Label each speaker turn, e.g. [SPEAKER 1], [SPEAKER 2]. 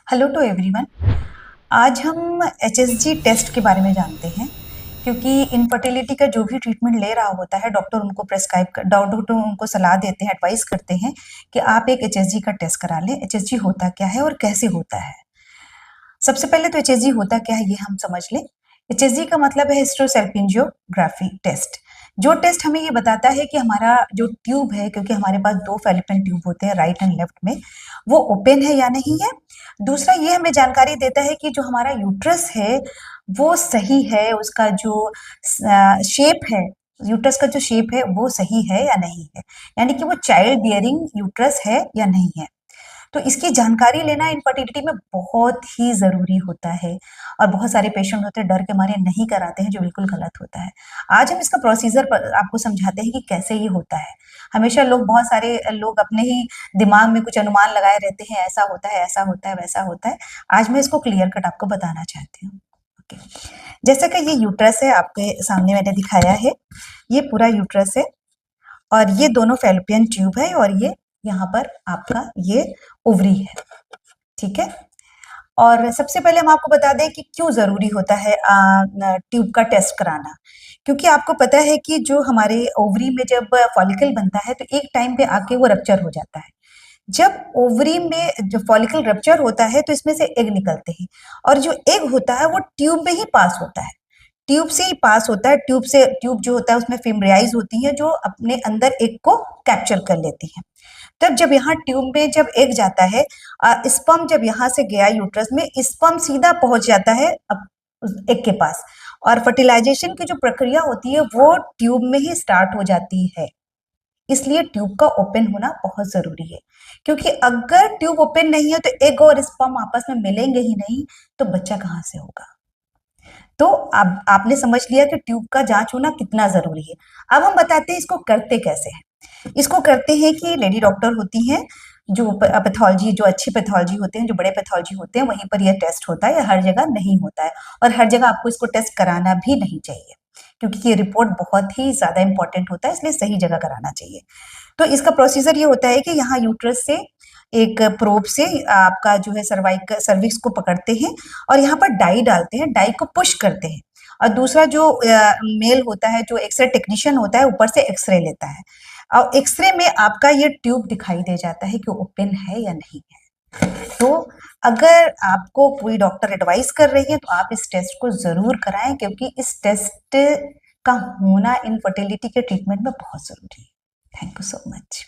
[SPEAKER 1] Hello to everyone. आज हम HSG test के बारे में जानते हैं क्योंकि इनफर्टिलिटी का जो भी ट्रीटमेंट ले रहा होता है डॉक्टर उनको सलाह देते हैं, एडवाइस करते हैं कि आप एक एचएसजी का टेस्ट करा लें। एचएसजी होता क्या है और कैसे होता है? सबसे पहले तो एचएसजी होता क्या है ये हम समझ लें। एचएसजी का मतलब है हिस्टोसैल्पिंजियोग्राफी टेस्ट। जो टेस्ट हमें ये बताता है कि हमारा जो ट्यूब है, क्योंकि हमारे पास दो फैलोपियन ट्यूब होते हैं राइट एंड लेफ्ट में, वो ओपन है या नहीं है। दूसरा ये हमें जानकारी देता है कि जो हमारा यूट्रस है वो सही है, उसका जो शेप है, यूट्रस का जो शेप है वो सही है या नहीं है, यानी कि वो चाइल्ड बियरिंग यूट्रस है या नहीं है। तो इसकी जानकारी लेना इनफर्टिलिटी में बहुत ही ज़रूरी होता है और बहुत सारे पेशेंट होते हैं डर के मारे नहीं कराते हैं, जो बिल्कुल गलत होता है। आज हम इसका प्रोसीजर आपको समझाते हैं कि कैसे ये होता है। हमेशा बहुत सारे लोग अपने ही दिमाग में कुछ अनुमान लगाए रहते हैं, ऐसा होता है, ऐसा होता है, वैसा होता है। आज मैं इसको क्लियर कट आपको बताना चाहती हूँ। ओके, जैसा कि ये यूट्रस है, आपके सामने मैंने दिखाया है, ये पूरा यूट्रस है और ये दोनों फैलोपियन ट्यूब है और ये यहाँ पर आपका ये ओवरी है। ठीक है, और सबसे पहले हम आपको बता दें कि क्यों जरूरी होता है ट्यूब का टेस्ट कराना। क्योंकि आपको पता है कि जो हमारे ओवरी में जब फॉलिकल बनता है तो एक टाइम पे आके वो रप्चर हो जाता है। जब ओवरी में जो फॉलिकल रप्चर होता है तो इसमें से एग निकलते हैं और जो एग होता है वो ट्यूब में ही पास होता है। ट्यूब से ही पास होता है। ट्यूब जो होता है उसमें फिम्ब्रियाइज होती है जो अपने अंदर एग को कैप्चर कर लेती है। तब जब यहाँ ट्यूब में जब एग जाता है, स्पर्म जब यहाँ से गया यूट्रस में, स्पर्म सीधा पहुंच जाता है एग के पास और फर्टिलाइजेशन की जो प्रक्रिया होती है वो ट्यूब में ही स्टार्ट हो जाती है। इसलिए ट्यूब का ओपन होना बहुत जरूरी है, क्योंकि अगर ट्यूब ओपन नहीं है तो एग और स्पर्म आपस में मिलेंगे ही नहीं, तो बच्चा कहाँ से होगा। तो अब आपने समझ लिया कि ट्यूब का जांच होना कितना जरूरी है। अब हम बताते हैं इसको करते कैसे हैं। इसको करते हैं कि लेडी डॉक्टर होती हैं, जो पैथोलॉजी, जो अच्छे पैथोलॉजी होते हैं, जो बड़े पैथोलॉजी होते हैं, वहीं पर यह टेस्ट होता है। हर जगह नहीं होता है और हर जगह आपको इसको टेस्ट कराना भी नहीं चाहिए, क्योंकि ये रिपोर्ट बहुत ही ज्यादा इंपॉर्टेंट होता है, इसलिए सही जगह कराना चाहिए। तो इसका प्रोसीजर ये होता है कि यहाँ यूट्रस से एक प्रोब से आपका जो है सर्विक्स को पकड़ते हैं और यहाँ पर डाई डालते हैं, डाई को पुश करते हैं। और दूसरा जो मेल होता है, जो एक्सरे टेक्नीशियन होता है, ऊपर से एक्सरे लेता है और एक्सरे में आपका ये ट्यूब दिखाई दे जाता है कि ओपन है या नहीं है। तो अगर आपको कोई डॉक्टर एडवाइस कर रही है तो आप इस टेस्ट को जरूर कराएं, क्योंकि इस टेस्ट का होना इनफर्टिलिटी के ट्रीटमेंट में बहुत जरूरी है। Thank you so much.